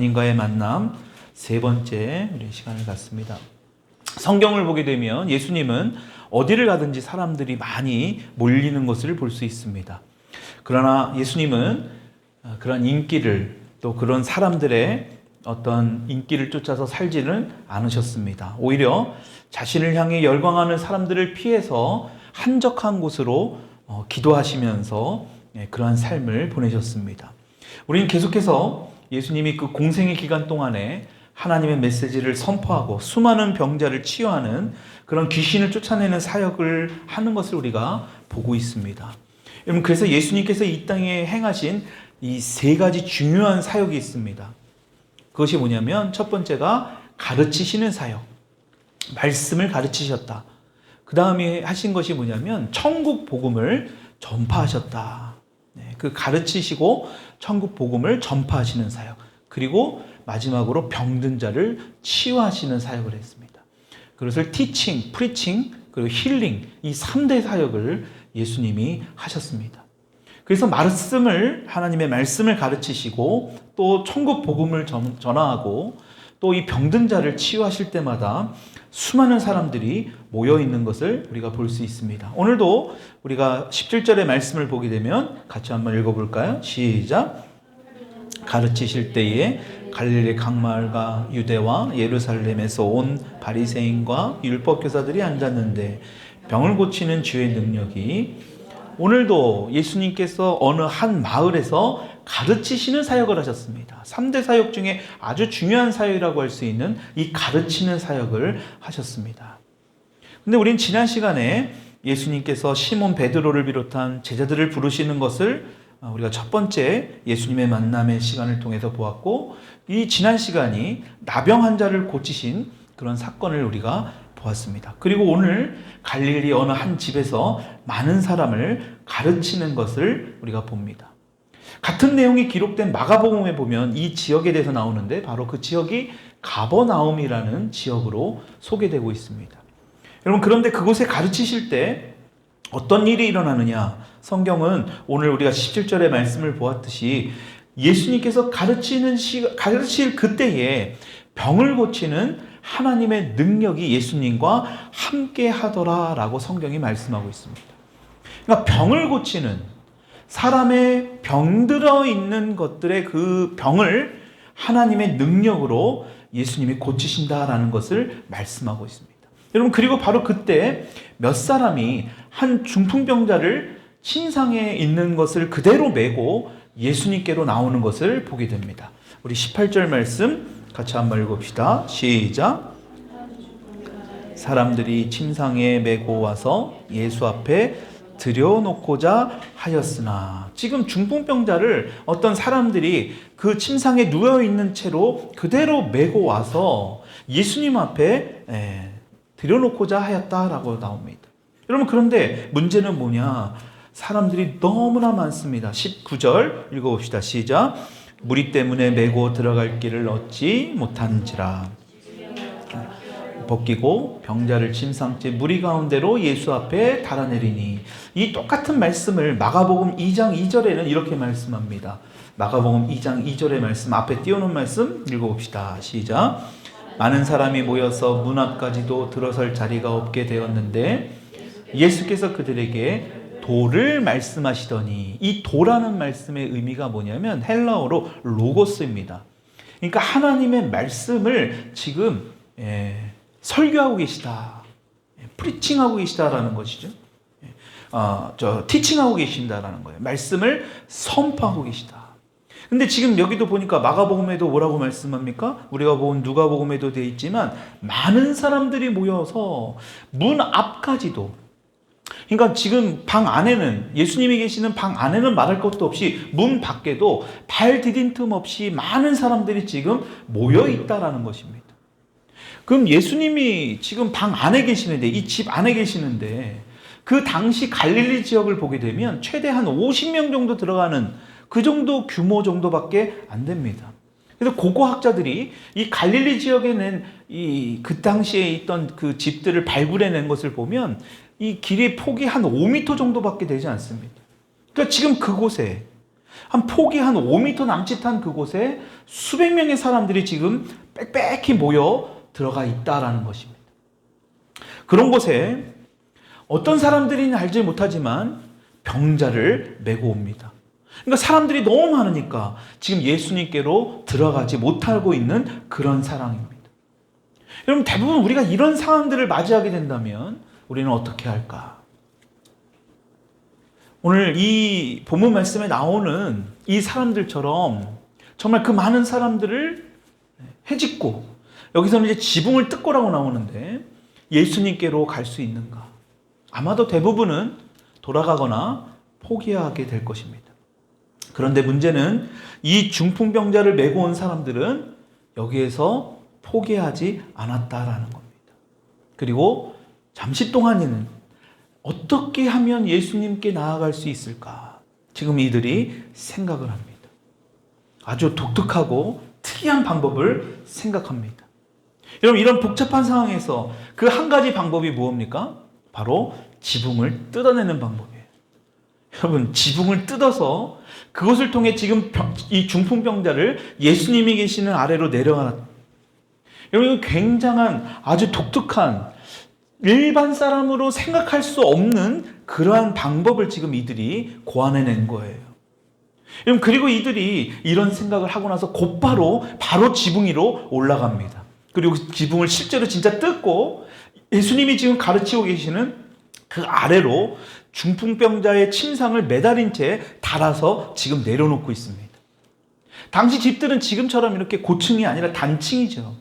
예수님과의 만남 세 번째 우리 시간을 갖습니다. 성경을 보게 되면 예수님은 어디를 가든지 사람들이 많이 몰리는 것을 볼 수 있습니다. 그러나 예수님은 그런 인기를 또 그런 사람들의 어떤 인기를 쫓아서 살지는 않으셨습니다. 오히려 자신을 향해 열광하는 사람들을 피해서 한적한 곳으로 기도하시면서 그러한 삶을 보내셨습니다. 우리는 계속해서 예수님이 그 공생의 기간 동안에 하나님의 메시지를 선포하고 수많은 병자를 치유하는 그런 귀신을 쫓아내는 사역을 하는 것을 우리가 보고 있습니다. 여러분, 그래서 예수님께서 이 땅에 행하신 이 세 가지 중요한 사역이 있습니다. 그것이 뭐냐면 첫 번째가 가르치시는 사역, 말씀을 가르치셨다. 그 다음에 하신 것이 뭐냐면 천국 복음을 전파하셨다. 그 가르치시고 천국 복음을 전파하시는 사역, 그리고 마지막으로 병든 자를 치유하시는 사역을 했습니다. 그것을 티칭, 프리칭, 그리고 힐링, 이 3대 사역을 예수님이 하셨습니다. 그래서 하나님의 말씀을 가르치시고 또 천국 복음을 전하고 또 이 병든 자를 치유하실 때마다 수많은 사람들이 모여 있는 것을 우리가 볼 수 있습니다. 오늘도 우리가 17절의 말씀을 보게 되면 같이 한번 읽어볼까요? 시작. 가르치실 때에 갈릴리 각마을과 유대와 예루살렘에서 온 바리새인과 율법교사들이 앉았는데 병을 고치는 주의 능력이, 오늘도 예수님께서 어느 한 마을에서 가르치시는 사역을 하셨습니다. 3대 사역 중에 아주 중요한 사역이라고 할 수 있는 이 가르치는 사역을 하셨습니다. 근데 우린 지난 시간에 예수님께서 시몬 베드로를 비롯한 제자들을 부르시는 것을 우리가 첫 번째 예수님의 만남의 시간을 통해서 보았고, 이 지난 시간이 나병 환자를 고치신 그런 사건을 우리가 보았습니다. 그리고 오늘 갈릴리 어느 한 집에서 많은 사람을 가르치는 것을 우리가 봅니다. 같은 내용이 기록된 마가복음에 보면 이 지역에 대해서 나오는데 바로 그 지역이 가버나움이라는 지역으로 소개되고 있습니다. 여러분, 그런데 그곳에 가르치실 때 어떤 일이 일어나느냐? 성경은 오늘 우리가 17절의 말씀을 보았듯이 예수님께서 가르칠 그때에 병을 고치는 하나님의 능력이 예수님과 함께 하더라라고 성경이 말씀하고 있습니다. 그러니까 병을 고치는, 사람의 병들어 있는 것들의 그 병을 하나님의 능력으로 예수님이 고치신다라는 것을 말씀하고 있습니다. 여러분, 그리고 바로 그때 몇 사람이 한 중풍병자를 침상에 있는 것을 그대로 메고 예수님께로 나오는 것을 보게 됩니다. 우리 18절 말씀 같이 한번 읽읍시다. 시작. 사람들이 침상에 메고 와서 예수 앞에 들여놓고자 하였으나, 지금 중풍병자를 어떤 사람들이 그 침상에 누워있는 채로 그대로 메고 와서 예수님 앞에 들여놓고자 하였다라고 나옵니다. 여러분, 그런데 문제는 뭐냐? 사람들이 너무나 많습니다. 19절 읽어봅시다. 시작. 무리 때문에 메고 들어갈 길을 얻지 못한지라. 벗기고 병자를 침상째 무리 가운데로 예수 앞에 달아내리니, 이 똑같은 말씀을 마가복음 2장 2절에는 이렇게 말씀합니다. 마가복음 2장 2절의 말씀 앞에 띄워놓은 말씀 읽어봅시다. 시작. 많은 사람이 모여서 문 앞까지도 들어설 자리가 없게 되었는데 예수께서 그들에게 도를 말씀하시더니, 이 도라는 말씀의 의미가 뭐냐면 헬라어로 로고스입니다. 그러니까 하나님의 말씀을 지금 설교하고 계시다, 프리칭하고 계시다라는 것이죠. 티칭하고 계신다라는 거예요. 말씀을 선포하고 계시다. 근데 지금 여기도 보니까 마가복음에도 뭐라고 말씀합니까? 우리가 본 누가복음에도 되어 있지만 많은 사람들이 모여서 문 앞까지도, 그러니까 지금 방 안에는, 예수님이 계시는 방 안에는 말할 것도 없이 문 밖에도 발 디딘 틈 없이 많은 사람들이 지금 모여 있다라는 것입니다. 그럼 예수님이 지금 방 안에 계시는데, 이 집 안에 계시는데, 그 당시 갈릴리 지역을 보게 되면 최대 한 50명 정도 들어가는 그 정도 규모 정도밖에 안 됩니다. 그래서 고고학자들이 이 갈릴리 지역에 그 당시에 있던 그 집들을 발굴해낸 것을 보면 이 길의 폭이 한 5m 정도밖에 되지 않습니다. 그러니까 지금 그곳에 한 폭이 한 5m 남짓한 그곳에 수백 명의 사람들이 지금 빽빽히 모여 들어가 있다라는 것입니다. 그런 곳에 어떤 사람들인지 알지 못하지만 병자를 메고 옵니다. 그러니까 사람들이 너무 많으니까 지금 예수님께로 들어가지 못하고 있는 그런 상황입니다. 여러분, 대부분 우리가 이런 상황들을 맞이하게 된다면 우리는 어떻게 할까? 오늘 이 본문 말씀에 나오는 이 사람들처럼 정말 그 많은 사람들을 헤집고, 여기서는 이제 지붕을 뜯고라고 나오는데 예수님께로 갈 수 있는가? 아마도 대부분은 돌아가거나 포기하게 될 것입니다. 그런데 문제는 이 중풍병자를 메고 온 사람들은 여기에서 포기하지 않았다라는 겁니다. 그리고 잠시 동안에는 어떻게 하면 예수님께 나아갈 수 있을까? 지금 이들이 생각을 합니다. 아주 독특하고 특이한 방법을 생각합니다. 여러분, 이런 복잡한 상황에서 그 한 가지 방법이 무엇입니까? 바로 지붕을 뜯어내는 방법이에요. 여러분, 지붕을 뜯어서 그것을 통해 지금 이 중풍병자를 예수님이 계시는 아래로 내려가라. 여러분, 이거 굉장한 아주 독특한 일반 사람으로 생각할 수 없는 그러한 방법을 지금 이들이 고안해낸 거예요. 여러분, 그리고 이들이 이런 생각을 하고 나서 곧바로 바로 지붕 위로 올라갑니다. 그리고 지붕을 실제로 진짜 뜯고 예수님이 지금 가르치고 계시는 그 아래로 중풍병자의 침상을 매달린 채 달아서 지금 내려놓고 있습니다. 당시 집들은 지금처럼 이렇게 고층이 아니라 단층이죠.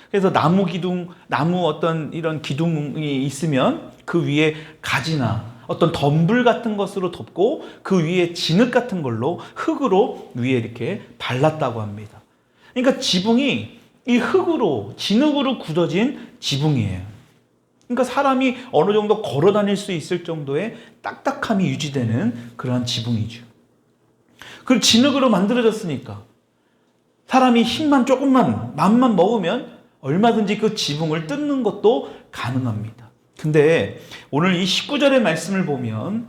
그래서 나무 기둥, 나무 어떤 이런 기둥이 있으면 그 위에 가지나 어떤 덤불 같은 것으로 덮고 그 위에 진흙 같은 걸로, 흙으로 위에 이렇게 발랐다고 합니다. 그러니까 지붕이 이 흙으로, 진흙으로 굳어진 지붕이에요. 그러니까 사람이 어느 정도 걸어 다닐 수 있을 정도의 딱딱함이 유지되는 그러한 지붕이죠. 그리고 진흙으로 만들어졌으니까 사람이 힘만 조금만, 맘만 먹으면 얼마든지 그 지붕을 뜯는 것도 가능합니다. 근데 오늘 이 19절의 말씀을 보면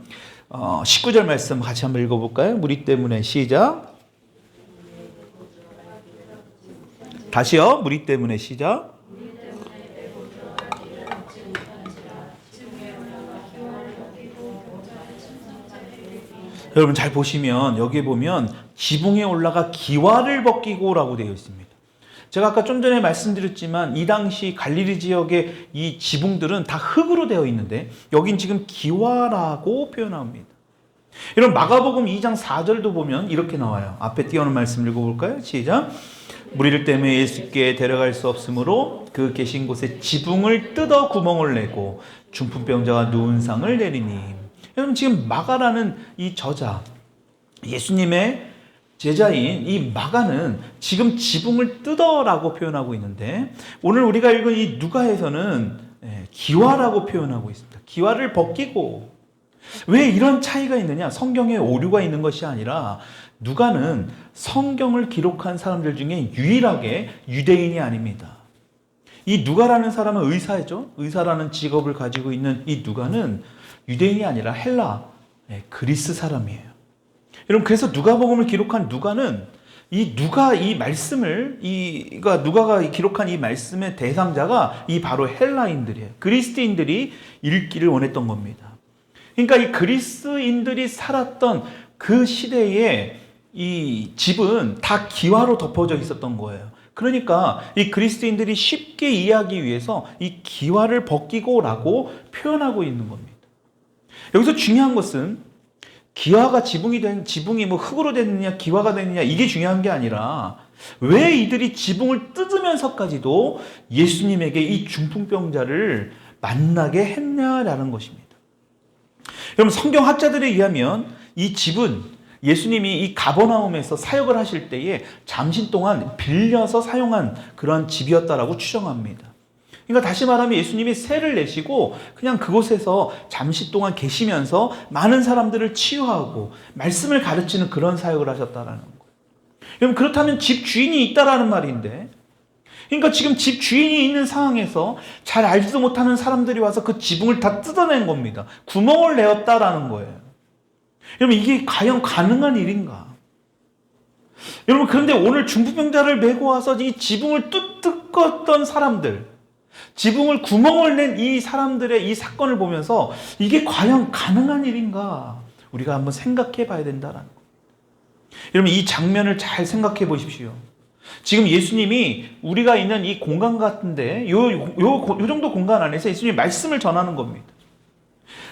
19절 말씀 같이 한번 읽어볼까요? 무리 때문에. 시작. 다시요. 무리 때문에. 시작. 여러분 잘 보시면 여기에 보면 지붕에 올라가 기와를 벗기고라고 되어 있습니다. 제가 아까 좀 전에 말씀드렸지만 이 당시 갈릴리 지역의 이 지붕들은 다 흙으로 되어 있는데 여긴 지금 기와라고 표현합니다. 이런 마가복음 2장 4절도 보면 이렇게 나와요. 앞에 띄어놓은 말씀 읽어볼까요? 시작. 무리들 때문에 예수께 데려갈 수 없으므로 그 계신 곳에 지붕을 뜯어 구멍을 내고 중풍병자가 누운 상을 내리니. 여러분, 지금 마가라는 이 저자, 예수님의 제자인 이 마가는 지금 지붕을 뜯어라고 표현하고 있는데 오늘 우리가 읽은 이 누가에서는 기와라고 표현하고 있습니다. 기와를 벗기고. 왜 이런 차이가 있느냐? 성경에 오류가 있는 것이 아니라 누가는 성경을 기록한 사람들 중에 유일하게 유대인이 아닙니다. 이 누가라는 사람은 의사죠. 의사라는 직업을 가지고 있는 이 누가는 유대인이 아니라 헬라, 그리스 사람이에요. 여러분, 그래서 누가복음을 기록한 누가는 누가가 기록한 이 말씀의 대상자가 이 바로 헬라인들이에요. 그리스인들이 읽기를 원했던 겁니다. 그러니까 이 그리스인들이 살았던 그 시대에 이 집은 다 기와로 덮어져 있었던 거예요. 그러니까 이 그리스인들이 쉽게 이해하기 위해서 이 기와를 벗기고라고 표현하고 있는 겁니다. 여기서 중요한 것은 기와가 지붕이 뭐 흙으로 됐느냐 기와가 됐느냐 이게 중요한 게 아니라 왜 이들이 지붕을 뜯으면서까지도 예수님에게 이 중풍병자를 만나게 했냐라는 것입니다. 여러분, 성경학자들에 의하면 이 집은 예수님이 이 가버나움에서 사역을 하실 때에 잠시 동안 빌려서 사용한 그런 집이었다라고 추정합니다. 그러니까 다시 말하면 예수님이 세를 내시고 그냥 그곳에서 잠시 동안 계시면서 많은 사람들을 치유하고 말씀을 가르치는 그런 사역을 하셨다라는 거예요. 여러분, 그렇다면 집 주인이 있다라는 말인데, 그러니까 지금 집 주인이 있는 상황에서 잘 알지도 못하는 사람들이 와서 그 지붕을 다 뜯어낸 겁니다. 구멍을 내었다라는 거예요. 여러분, 이게 과연 가능한 일인가? 여러분, 그런데 오늘 중풍병자를 메고 와서 이 지붕을 뜯었던 사람들, 지붕을 구멍을 낸 이 사람들의 이 사건을 보면서 이게 과연 가능한 일인가 우리가 한번 생각해 봐야 된다라는 거. 여러분, 이 장면을 잘 생각해 보십시오. 지금 예수님이 우리가 있는 이 공간 같은데 요 정도 공간 안에서 예수님이 말씀을 전하는 겁니다.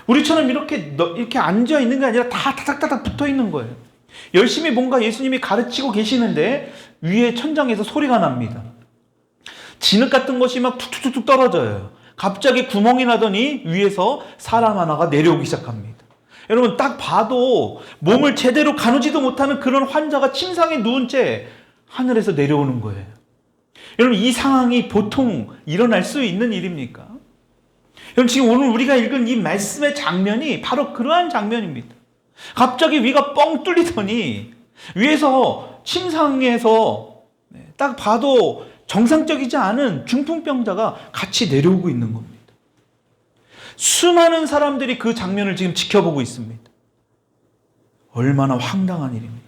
우리처럼 이렇게 앉아 있는 게 아니라 다 타닥타닥 붙어 있는 거예요. 열심히 뭔가 예수님이 가르치고 계시는데 위에 천장에서 소리가 납니다. 진흙 같은 것이 막 툭툭툭 떨어져요. 갑자기 구멍이 나더니 위에서 사람 하나가 내려오기 시작합니다. 여러분, 딱 봐도 몸을 제대로 가누지도 못하는 그런 환자가 침상에 누운 채 하늘에서 내려오는 거예요. 여러분, 이 상황이 보통 일어날 수 있는 일입니까? 여러분, 지금 오늘 우리가 읽은 이 말씀의 장면이 바로 그러한 장면입니다. 갑자기 위가 뻥 뚫리더니 위에서 침상에서 딱 봐도 정상적이지 않은 중풍병자가 같이 내려오고 있는 겁니다. 수많은 사람들이 그 장면을 지금 지켜보고 있습니다. 얼마나 황당한 일입니까?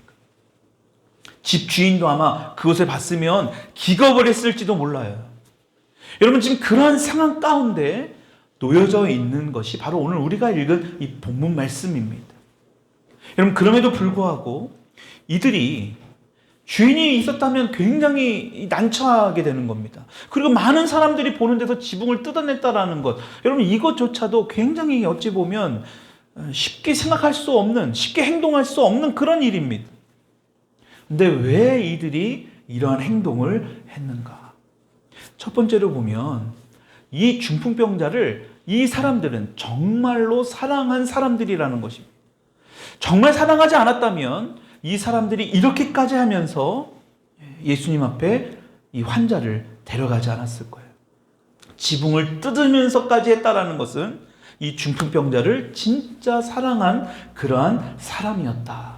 집 주인도 아마 그것을 봤으면 기겁을 했을지도 몰라요. 여러분, 지금 그러한 상황 가운데 놓여져 있는 것이 바로 오늘 우리가 읽은 이 본문 말씀입니다. 여러분, 그럼에도 불구하고 이들이 주인이 있었다면 굉장히 난처하게 되는 겁니다. 그리고 많은 사람들이 보는 데서 지붕을 뜯어냈다라는 것, 여러분, 이것조차도 굉장히 어찌 보면 쉽게 생각할 수 없는, 쉽게 행동할 수 없는 그런 일입니다. 근데 왜 이들이 이러한 행동을 했는가? 첫 번째로 보면 이 중풍병자를 이 사람들은 정말로 사랑한 사람들이라는 것입니다. 정말 사랑하지 않았다면 이 사람들이 이렇게까지 하면서 예수님 앞에 이 환자를 데려가지 않았을 거예요. 지붕을 뜯으면서까지 했다라는 것은 이 중풍병자를 진짜 사랑한 그러한 사람이었다.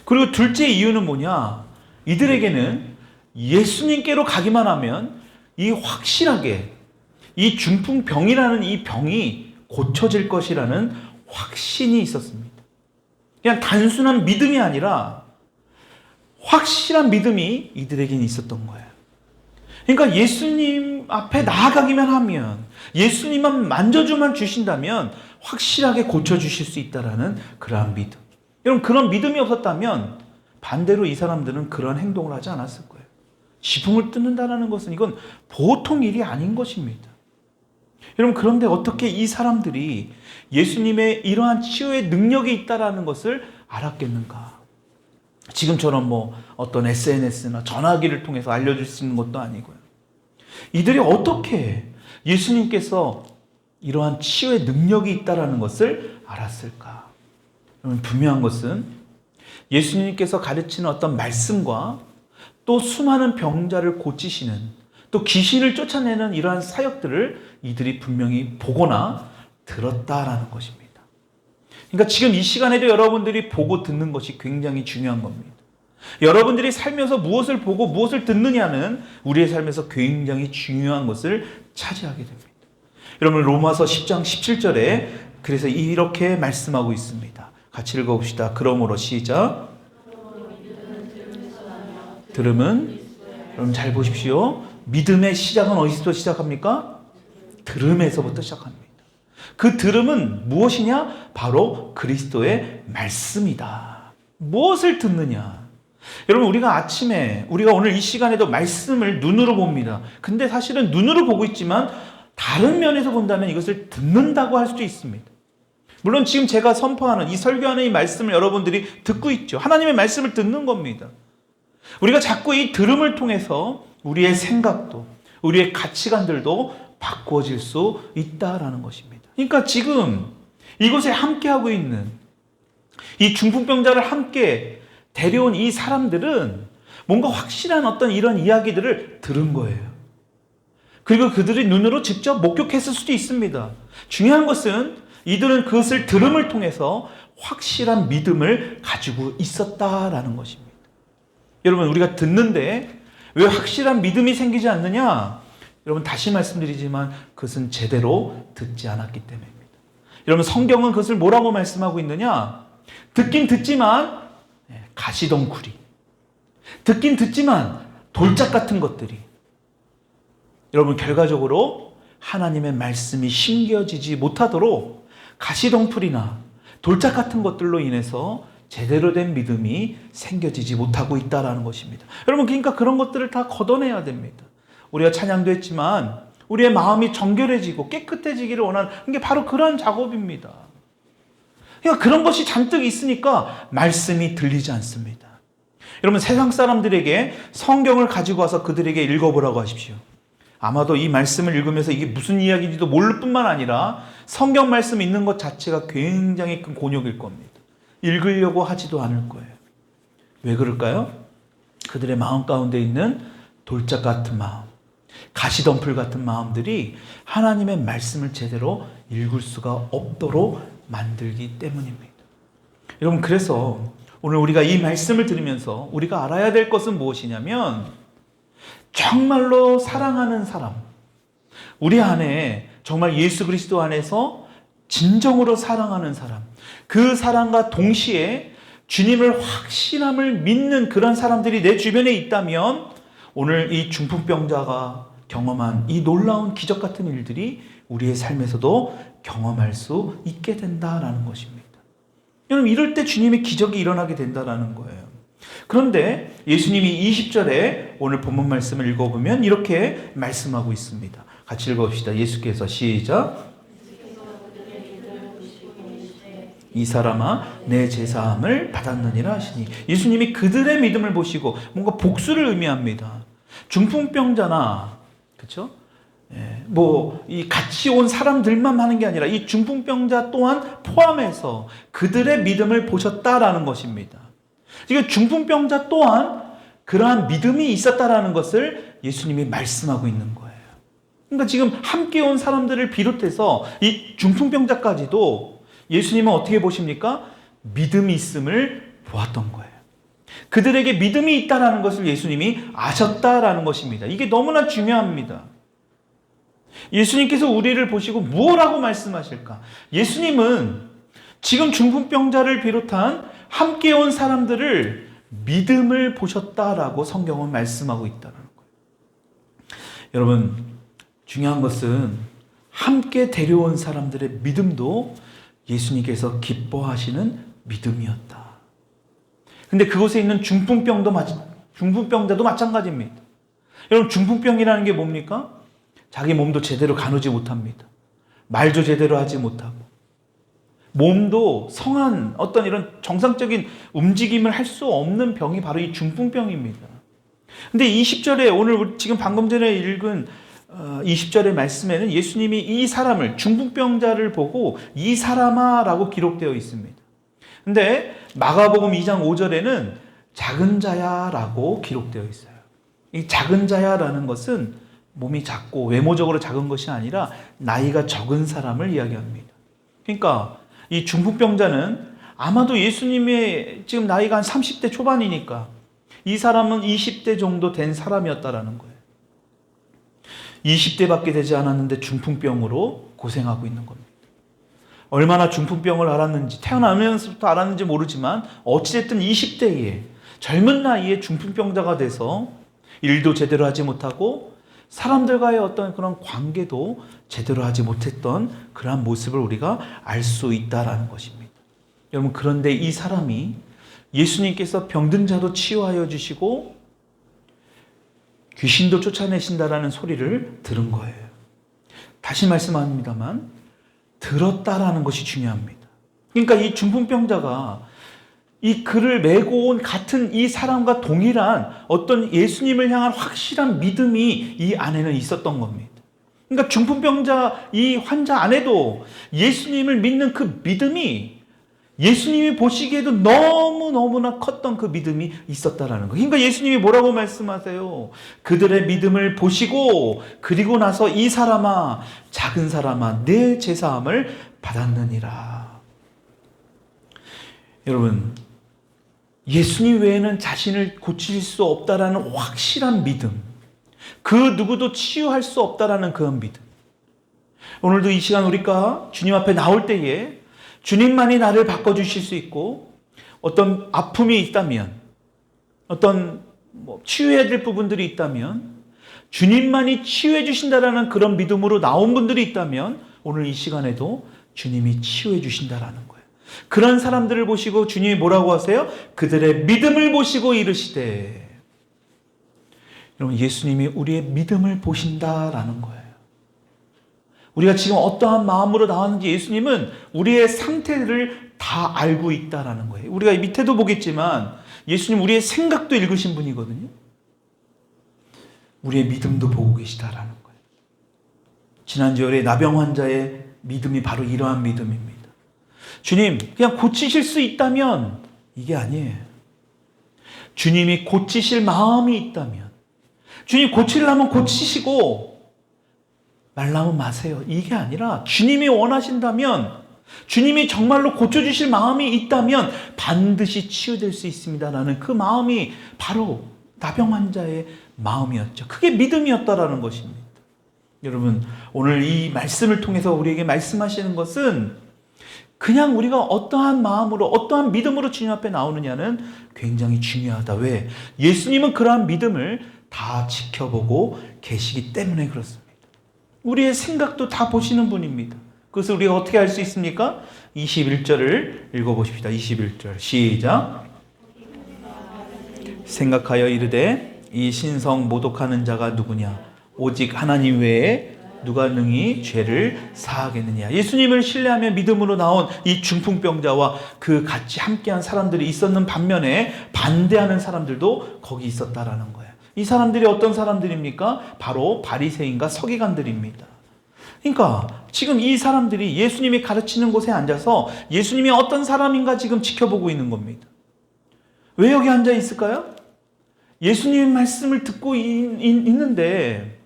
그리고 둘째 이유는 뭐냐? 이들에게는 예수님께로 가기만 하면 이 확실하게 이 중풍병이라는 이 병이 고쳐질 것이라는 확신이 있었습니다. 그냥 단순한 믿음이 아니라 확실한 믿음이 이들에게는 있었던 거예요. 그러니까 예수님 앞에 나아가기만 하면, 예수님만 만져주만 주신다면 확실하게 고쳐주실 수 있다라는 그러한 믿음. 여러분, 그런 믿음이 없었다면 반대로 이 사람들은 그런 행동을 하지 않았을 거예요. 지붕을 뜯는다는 것은 이건 보통 일이 아닌 것입니다. 여러분, 그런데 어떻게 이 사람들이 예수님의 이러한 치유의 능력이 있다라는 것을 알았겠는가? 지금처럼 어떤 SNS나 전화기를 통해서 알려줄 수 있는 것도 아니고요. 이들이 어떻게 예수님께서 이러한 치유의 능력이 있다라는 것을 알았을까? 여러분, 분명한 것은 예수님께서 가르치는 어떤 말씀과 또 수많은 병자를 고치시는, 또 귀신을 쫓아내는 이러한 사역들을 이들이 분명히 보거나 들었다라는 것입니다. 그러니까 지금 이 시간에도 여러분들이 보고 듣는 것이 굉장히 중요한 겁니다. 여러분들이 살면서 무엇을 보고 무엇을 듣느냐는 우리의 삶에서 굉장히 중요한 것을 차지하게 됩니다. 여러분, 로마서 10장 17절에 그래서 이렇게 말씀하고 있습니다. 같이 읽어봅시다. 그러므로 시작. 들음은, 여러분 잘 보십시오. 믿음의 시작은 어디서부터 시작합니까? 들음에서부터 시작합니다. 그 들음은 무엇이냐? 바로 그리스도의 말씀이다. 무엇을 듣느냐? 여러분, 우리가 아침에, 우리가 오늘 이 시간에도 말씀을 눈으로 봅니다. 근데 사실은 눈으로 보고 있지만 다른 면에서 본다면 이것을 듣는다고 할 수도 있습니다. 물론 지금 제가 선포하는 이 설교하는 이 말씀을 여러분들이 듣고 있죠. 하나님의 말씀을 듣는 겁니다. 우리가 자꾸 이 들음을 통해서 우리의 생각도, 우리의 가치관들도 바꾸어질 수 있다라는 것입니다. 그러니까 지금 이곳에 함께하고 있는 이 중풍병자를 함께 데려온 이 사람들은 뭔가 확실한 어떤 이런 이야기들을 들은 거예요. 그리고 그들이 눈으로 직접 목격했을 수도 있습니다. 중요한 것은 이들은 그것을 들음을 통해서 확실한 믿음을 가지고 있었다라는 것입니다. 여러분, 우리가 듣는데 왜 확실한 믿음이 생기지 않느냐? 여러분, 다시 말씀드리지만 그것은 제대로 듣지 않았기 때문입니다. 여러분, 성경은 그것을 뭐라고 말씀하고 있느냐? 듣긴 듣지만 가시덩구리, 듣긴 듣지만 돌짝 같은 것들이 여러분 결과적으로 하나님의 말씀이 심겨지지 못하도록 가시덩풀이나 돌짝 같은 것들로 인해서 제대로 된 믿음이 생겨지지 못하고 있다는 것입니다. 여러분 그러니까 그런 것들을 다 걷어내야 됩니다. 우리가 찬양도 했지만 우리의 마음이 정결해지고 깨끗해지기를 원하는 게 바로 그런 작업입니다. 그러니까 그런 것이 잔뜩 있으니까 말씀이 들리지 않습니다. 여러분 세상 사람들에게 성경을 가지고 와서 그들에게 읽어보라고 하십시오. 아마도 이 말씀을 읽으면서 이게 무슨 이야기인지도 모를 뿐만 아니라 성경 말씀 읽는 것 자체가 굉장히 큰 곤욕일 겁니다. 읽으려고 하지도 않을 거예요. 왜 그럴까요? 그들의 마음 가운데 있는 돌짝 같은 마음, 가시덤불 같은 마음들이 하나님의 말씀을 제대로 읽을 수가 없도록 만들기 때문입니다. 여러분 그래서 오늘 우리가 이 말씀을 들으면서 우리가 알아야 될 것은 무엇이냐면 정말로 사랑하는 사람, 우리 안에 정말 예수 그리스도 안에서 진정으로 사랑하는 사람, 그 사람과 동시에 주님을 확신함을 믿는 그런 사람들이 내 주변에 있다면 오늘 이 중풍병자가 경험한 이 놀라운 기적 같은 일들이 우리의 삶에서도 경험할 수 있게 된다라는 것입니다. 여러분 이럴 때 주님의 기적이 일어나게 된다라는 거예요. 그런데 예수님이 20절에 오늘 본문 말씀을 읽어보면 이렇게 말씀하고 있습니다. 같이 읽어봅시다. 예수께서 시작. 이 사람아 내 제사함을 받았느니라 하시니 예수님이 그들의 믿음을 보시고 뭔가 복수를 의미합니다. 중풍병자나 그렇죠? 이 같이 온 사람들만 하는 게 아니라 이 중풍병자 또한 포함해서 그들의 믿음을 보셨다라는 것입니다. 지금 중풍병자 또한 그러한 믿음이 있었다라는 것을 예수님이 말씀하고 있는 거예요. 그러니까 지금 함께 온 사람들을 비롯해서 이 중풍병자까지도 예수님은 어떻게 보십니까? 믿음이 있음을 보았던 거예요. 그들에게 믿음이 있다라는 것을 예수님이 아셨다라는 것입니다. 이게 너무나 중요합니다. 예수님께서 우리를 보시고 무엇라고 말씀하실까? 예수님은 지금 중풍병자를 비롯한 함께 온 사람들을 믿음을 보셨다라고 성경은 말씀하고 있다는 거예요. 여러분 중요한 것은 함께 데려온 사람들의 믿음도 예수님께서 기뻐하시는 믿음이었다. 근데 그곳에 있는 중풍병자도 마찬가지입니다. 여러분 중풍병이라는 게 뭡니까? 자기 몸도 제대로 가누지 못합니다. 말도 제대로 하지 못하고 몸도 성한 어떤 이런 정상적인 움직임을 할 수 없는 병이 바로 이 중풍병입니다. 근데 20절에 오늘 지금 방금 전에 읽은 20절의 말씀에는 예수님이 이 사람을 중풍병자를 보고 이 사람아 라고 기록되어 있습니다. 근데 마가복음 2장 5절에는 작은 자야 라고 기록되어 있어요. 이 작은 자야 라는 것은 몸이 작고 외모적으로 작은 것이 아니라 나이가 적은 사람을 이야기합니다. 그러니까 이 중풍병자는 아마도 예수님의 지금 나이가 한 30대 초반이니까 이 사람은 20대 정도 된 사람이었다라는 거예요. 20대밖에 되지 않았는데 중풍병으로 고생하고 있는 겁니다. 얼마나 중풍병을 알았는지 태어나면서부터 알았는지 모르지만 어찌됐든 20대에 젊은 나이에 중풍병자가 돼서 일도 제대로 하지 못하고 사람들과의 어떤 그런 관계도 제대로 하지 못했던 그러한 모습을 우리가 알 수 있다라는 것입니다. 여러분 그런데 이 사람이 예수님께서 병든 자도 치유하여 주시고 귀신도 쫓아내신다라는 소리를 들은 거예요. 다시 말씀합니다만 들었다라는 것이 중요합니다. 그러니까 이 중풍병자가 이 그를 메고 온 같은 이 사람과 동일한 어떤 예수님을 향한 확실한 믿음이 이 안에는 있었던 겁니다. 그러니까 중풍병자 이 환자 안에도 예수님을 믿는 그 믿음이 예수님이 보시기에도 너무너무나 컸던 그 믿음이 있었다라는 거예요. 그러니까 예수님이 뭐라고 말씀하세요? 그들의 믿음을 보시고 그리고 나서 이 사람아 작은 사람아 내 제사함을 받았느니라. 여러분 예수님 외에는 자신을 고칠 수 없다라는 확실한 믿음, 그 누구도 치유할 수 없다라는 그런 믿음. 오늘도 이 시간 우리가 주님 앞에 나올 때에 주님만이 나를 바꿔주실 수 있고 어떤 아픔이 있다면 어떤 치유해야 될 부분들이 있다면, 주님만이 치유해 주신다라는 그런 믿음으로 나온 분들이 있다면 오늘 이 시간에도 주님이 치유해 주신다라는 거예요. 그런 사람들을 보시고 주님이 뭐라고 하세요? 그들의 믿음을 보시고 이르시되. 여러분, 예수님이 우리의 믿음을 보신다라는 거예요. 우리가 지금 어떠한 마음으로 나왔는지 예수님은 우리의 상태를 다 알고 있다라는 거예요. 우리가 밑에도 보겠지만 예수님 우리의 생각도 읽으신 분이거든요. 우리의 믿음도 보고 계시다라는 거예요. 지난주에 나병 환자의 믿음이 바로 이러한 믿음입니다. 주님, 그냥 고치실 수 있다면 이게 아니에요. 주님이 고치실 마음이 있다면, 주님 고치려면 고치시고 말라면 마세요. 이게 아니라 주님이 원하신다면, 주님이 정말로 고쳐주실 마음이 있다면 반드시 치유될 수 있습니다라는 그 마음이 바로 나병 환자의 마음이었죠. 그게 믿음이었다라는 것입니다. 여러분, 오늘 이 말씀을 통해서 우리에게 말씀하시는 것은 그냥 우리가 어떠한 마음으로, 어떠한 믿음으로 주님 앞에 나오느냐는 굉장히 중요하다. 왜? 예수님은 그러한 믿음을 다 지켜보고 계시기 때문에 그렇습니다. 우리의 생각도 다 보시는 분입니다. 그것을 우리가 어떻게 알 수 있습니까? 21절을 읽어보십시다. 21절 시작. 생각하여 이르되 이 신성 모독하는 자가 누구냐? 오직 하나님 외에 누가 능히 죄를 사하겠느냐? 예수님을 신뢰하며 믿음으로 나온 이 중풍병자와 그 같이 함께한 사람들이 있었는 반면에 반대하는 사람들도 거기 있었다라는 거예요. 이 사람들이 어떤 사람들입니까? 바로 바리새인과 서기관들입니다. 그러니까 지금 이 사람들이 예수님이 가르치는 곳에 앉아서 예수님이 어떤 사람인가 지금 지켜보고 있는 겁니다. 왜 여기 앉아 있을까요? 예수님의 말씀을 듣고 있는데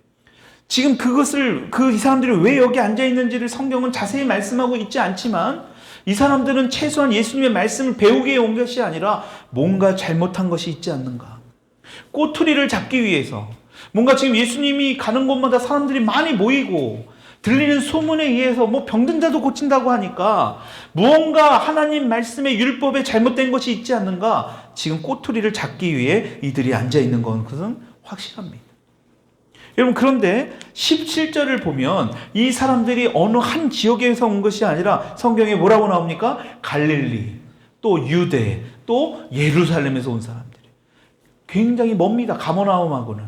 지금 그것을, 이 사람들이 왜 여기 앉아 있는지를 성경은 자세히 말씀하고 있지 않지만 이 사람들은 최소한 예수님의 말씀을 배우기 위해 온 것이 아니라 뭔가 잘못한 것이 있지 않는가. 꼬투리를 잡기 위해서 뭔가 지금 예수님이 가는 곳마다 사람들이 많이 모이고 들리는 소문에 의해서 병든 자도 고친다고 하니까 무언가 하나님 말씀의 율법에 잘못된 것이 있지 않는가. 지금 꼬투리를 잡기 위해 이들이 앉아 있는 것은 확실합니다. 여러분, 그런데 17절을 보면 이 사람들이 어느 한 지역에서 온 것이 아니라 성경에 뭐라고 나옵니까? 갈릴리, 또 유대, 또 예루살렘에서 온 사람들이 굉장히 멉니다. 가버나움하고는.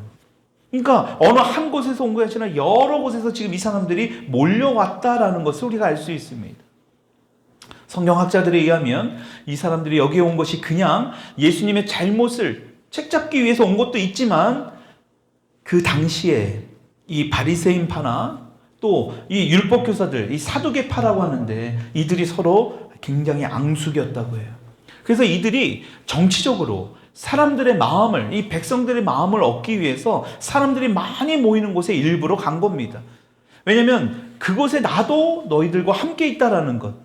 그러니까 어느 한 곳에서 온 것이 아니라 여러 곳에서 지금 이 사람들이 몰려왔다라는 것을 우리가 알 수 있습니다. 성경학자들에 의하면 이 사람들이 여기에 온 것이 그냥 예수님의 잘못을 책잡기 위해서 온 것도 있지만 그 당시에 이 바리새인파나 또 이 율법교사들, 이 사두개파라고 하는데 이들이 서로 굉장히 앙숙이었다고 해요. 그래서 이들이 정치적으로 사람들의 마음을, 이 백성들의 마음을 얻기 위해서 사람들이 많이 모이는 곳에 일부러 간 겁니다. 왜냐하면 그곳에 나도 너희들과 함께 있다라는 것,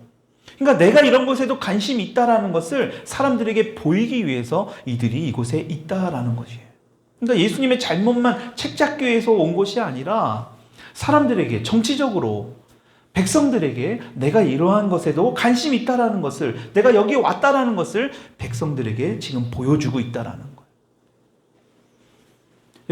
그러니까 내가 이런 곳에도 관심이 있다라는 것을 사람들에게 보이기 위해서 이들이 이곳에 있다라는 것이에요. 그러니까 예수님의 잘못만 책잡기 위해서 온 것이 아니라 사람들에게, 정치적으로 백성들에게 내가 이러한 것에도 관심이 있다라는 것을, 내가 여기 왔다라는 것을 백성들에게 지금 보여주고 있다라는 거예요.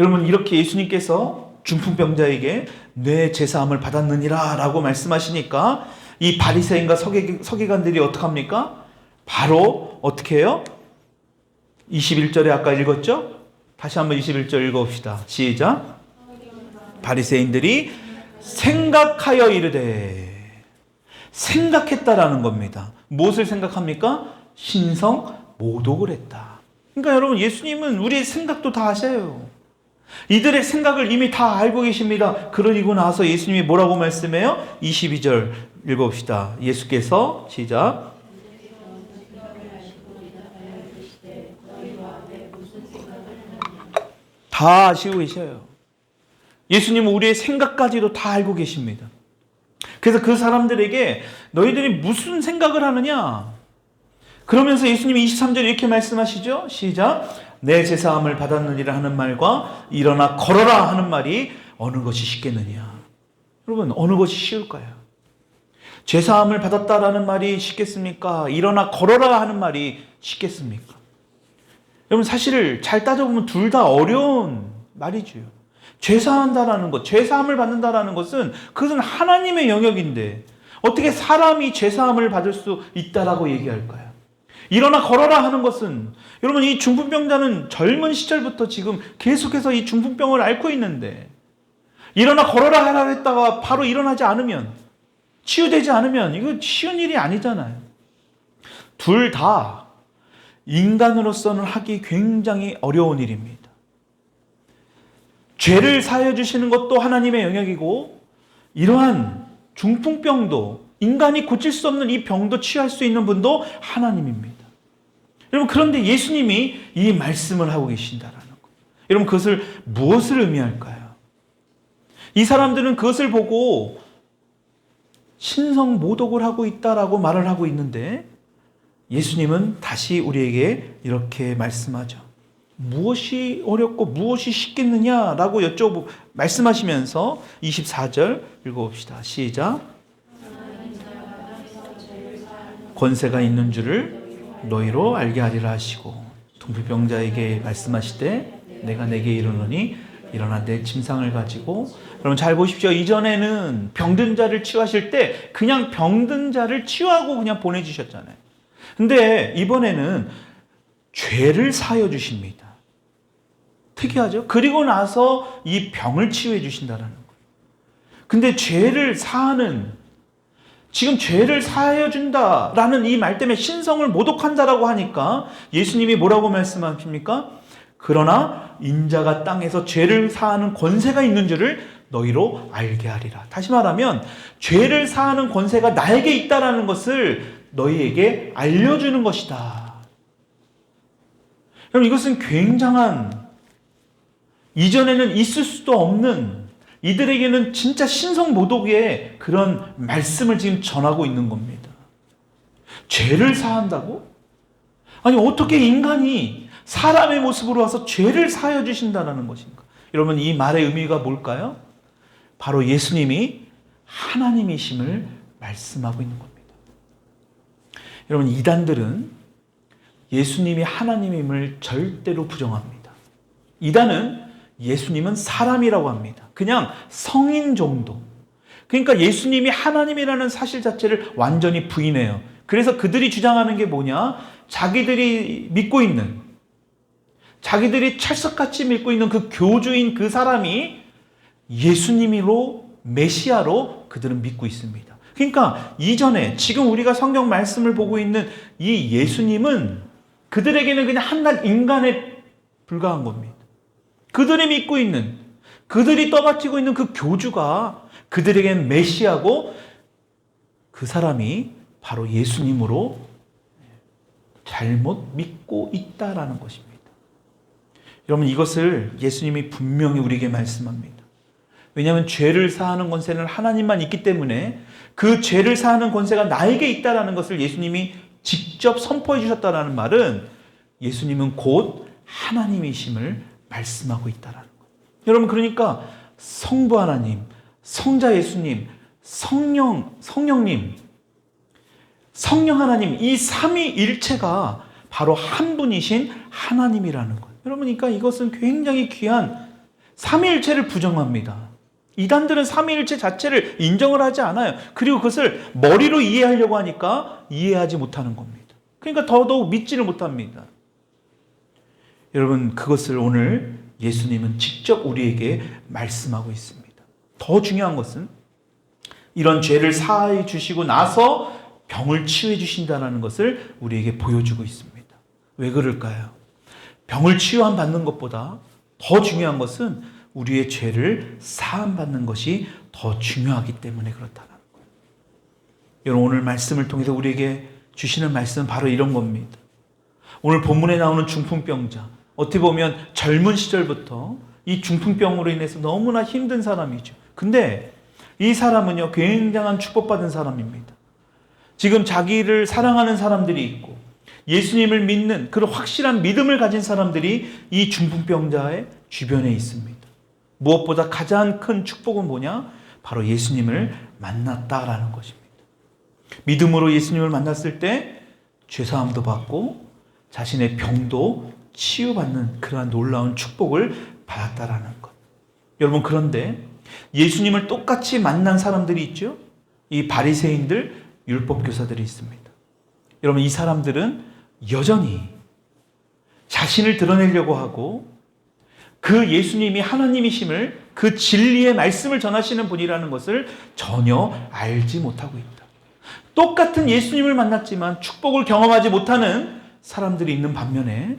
여러분, 이렇게 예수님께서 중풍병자에게 뇌 제사함을 받았느니라 라고 말씀하시니까 이 바리새인과 서기관들이 어떡합니까? 바로 어떻게 해요? 21절에 아까 읽었죠? 다시 한번 21절 읽어봅시다. 시작. 바리새인들이 생각하여 이르되, 생각했다라는 겁니다. 무엇을 생각합니까? 신성 모독을 했다. 그러니까 여러분, 예수님은 우리의 생각도 다 아셔요. 이들의 생각을 이미 다 알고 계십니다. 그러고 나서 예수님이 뭐라고 말씀해요? 22절 읽어봅시다. 예수께서 시작. 다 아시고 계셔요. 예수님은 우리의 생각까지도 다 알고 계십니다. 그래서 그 사람들에게 너희들이 무슨 생각을 하느냐? 그러면서 예수님이 23절에 이렇게 말씀하시죠. 시작. 내 제사함을 받았느니라 하는 말과 일어나 걸어라 하는 말이 어느 것이 쉽겠느냐? 여러분, 어느 것이 쉬울까요? 제사함을 받았다라는 말이 쉽겠습니까? 일어나 걸어라 하는 말이 쉽겠습니까? 여러분 사실 잘 따져보면 둘 다 어려운 말이죠. 죄사한다라는 것, 죄사함을 받는다라는 것은 그것은 하나님의 영역인데 어떻게 사람이 죄사함을 받을 수 있다라고 얘기할까요? 일어나 걸어라 하는 것은 여러분 이 중풍병자는 젊은 시절부터 지금 계속해서 이 중풍병을 앓고 있는데 일어나 걸어라 하라 했다가 바로 일어나지 않으면 치유되지 않으면 이거 쉬운 일이 아니잖아요. 둘 다 인간으로서는 하기 굉장히 어려운 일입니다. 죄를 사하여 주시는 것도 하나님의 영역이고 이러한 중풍병도 인간이 고칠 수 없는 이 병도 치유할 수 있는 분도 하나님입니다. 여러분 그런데 예수님이 이 말씀을 하고 계신다라는 것. 여러분 그것을 무엇을 의미할까요? 이 사람들은 그것을 보고 신성모독을 하고 있다라고 말을 하고 있는데 예수님은 다시 우리에게 이렇게 말씀하죠. 무엇이 어렵고 무엇이 쉽겠느냐라고 말씀하시면서 24절 읽어봅시다. 시작. 권세가 있는 줄을 너희로 알게 하리라 하시고 중풍병자에게 말씀하시되 내가 내게 이르노니 일어나 내 침상을 가지고. 여러분 잘 보십시오. 이전에는 병든 자를 치유하실 때 그냥 병든 자를 치유하고 그냥 보내주셨잖아요. 근데 이번에는 죄를 사하여 주십니다. 특이하죠? 그리고 나서 이 병을 치유해 주신다는 거예요. 근데 죄를 사하는, 지금 죄를 사하여 준다라는 이 말 때문에 신성을 모독한다라고 하니까 예수님이 뭐라고 말씀하십니까? 그러나 인자가 땅에서 죄를 사하는 권세가 있는 줄을 너희로 알게 하리라. 다시 말하면 죄를 사하는 권세가 나에게 있다라는 것을 너희에게 알려주는 것이다. 그럼 이것은 굉장한, 이전에는 있을 수도 없는, 이들에게는 진짜 신성모독의 그런 말씀을 지금 전하고 있는 겁니다. 죄를 사한다고? 아니 어떻게 인간이 사람의 모습으로 와서 죄를 사하여 주신다는 것인가? 여러분 이 말의 의미가 뭘까요? 바로 예수님이 하나님이심을 말씀하고 있는 겁니다. 여러분 이단들은 예수님이 하나님임을 절대로 부정합니다. 이단은 예수님은 사람이라고 합니다. 그냥 성인 정도. 그러니까 예수님이 하나님이라는 사실 자체를 완전히 부인해요. 그래서 그들이 주장하는 게 뭐냐? 자기들이 믿고 있는, 자기들이 찰석같이 믿고 있는 그 교주인 그 사람이 예수님으로, 메시아로 그들은 믿고 있습니다. 그러니까 이전에 지금 우리가 성경 말씀을 보고 있는 이 예수님은 그들에게는 그냥 한낱 인간에 불과한 겁니다. 그들이 믿고 있는, 그들이 떠받치고 있는 그 교주가 그들에게는 메시아고 그 사람이 바로 예수님으로 잘못 믿고 있다라는 것입니다. 여러분 이것을 예수님이 분명히 우리에게 말씀합니다. 왜냐하면 죄를 사하는 권세는 하나님만 있기 때문에 그 죄를 사하는 권세가 나에게 있다라는 것을 예수님이 직접 선포해 주셨다라는 말은 예수님은 곧 하나님이심을 말씀하고 있다라는 거예요. 여러분 그러니까 성부 하나님, 성자 예수님, 성령님, 성령 하나님 이 삼위일체가 바로 한 분이신 하나님이라는 거예요. 여러분 그러니까 이것은 굉장히 귀한, 삼위일체를 부정합니다. 이단들은 삼위일체 자체를 인정을 하지 않아요. 그리고 그것을 머리로 이해하려고 하니까 이해하지 못하는 겁니다. 그러니까 더더욱 믿지를 못합니다. 여러분 그것을 오늘 예수님은 직접 우리에게 말씀하고 있습니다. 더 중요한 것은 이런 죄를 사하여 주시고 나서 병을 치유해 주신다는 것을 우리에게 보여주고 있습니다. 왜 그럴까요? 병을 치유받는 것보다 더 중요한 것은 우리의 죄를 사함받는 것이 더 중요하기 때문에 그렇다는 거예요. 여러분 오늘 말씀을 통해서 우리에게 주시는 말씀은 바로 이런 겁니다. 오늘 본문에 나오는 중풍병자, 어떻게 보면 젊은 시절부터 이 중풍병으로 인해서 너무나 힘든 사람이죠. 근데 이 사람은요 굉장한 축복받은 사람입니다. 지금 자기를 사랑하는 사람들이 있고 예수님을 믿는 그런 확실한 믿음을 가진 사람들이 이 중풍병자의 주변에 있습니다. 무엇보다 가장 큰 축복은 뭐냐? 바로 예수님을 만났다라는 것입니다. 믿음으로 예수님을 만났을 때 죄사함도 받고 자신의 병도 치유받는 그러한 놀라운 축복을 받았다라는 것. 여러분, 그런데 예수님을 똑같이 만난 사람들이 있죠. 이 바리새인들, 율법 교사들이 있습니다. 여러분, 이 사람들은 여전히 자신을 드러내려고 하고 그 예수님이 하나님이심을, 그 진리의 말씀을 전하시는 분이라는 것을 전혀 알지 못하고 있다. 똑같은 예수님을 만났지만 축복을 경험하지 못하는 사람들이 있는 반면에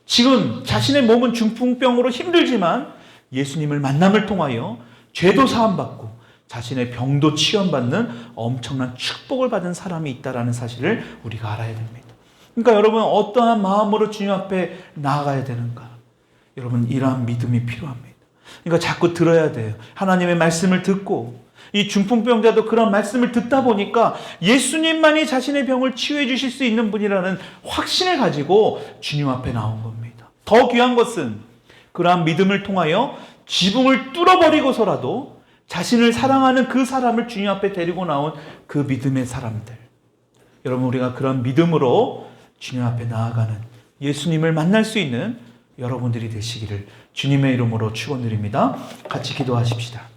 지금 자신의 몸은 중풍병으로 힘들지만 예수님을 만남을 통하여 죄도 사함받고 자신의 병도 치유받는 엄청난 축복을 받은 사람이 있다는 사실을 우리가 알아야 됩니다. 그러니까 여러분, 어떠한 마음으로 주님 앞에 나아가야 되는가? 여러분, 이러한 믿음이 필요합니다. 그러니까 자꾸 들어야 돼요. 하나님의 말씀을 듣고, 이 중풍병자도 그런 말씀을 듣다 보니까 예수님만이 자신의 병을 치유해 주실 수 있는 분이라는 확신을 가지고 주님 앞에 나온 겁니다. 더 귀한 것은 그러한 믿음을 통하여 지붕을 뚫어버리고서라도 자신을 사랑하는 그 사람을 주님 앞에 데리고 나온 그 믿음의 사람들. 여러분, 우리가 그런 믿음으로 주님 앞에 나아가는, 예수님을 만날 수 있는 여러분들이 되시기를 주님의 이름으로 축원드립니다. 같이 기도하십시다.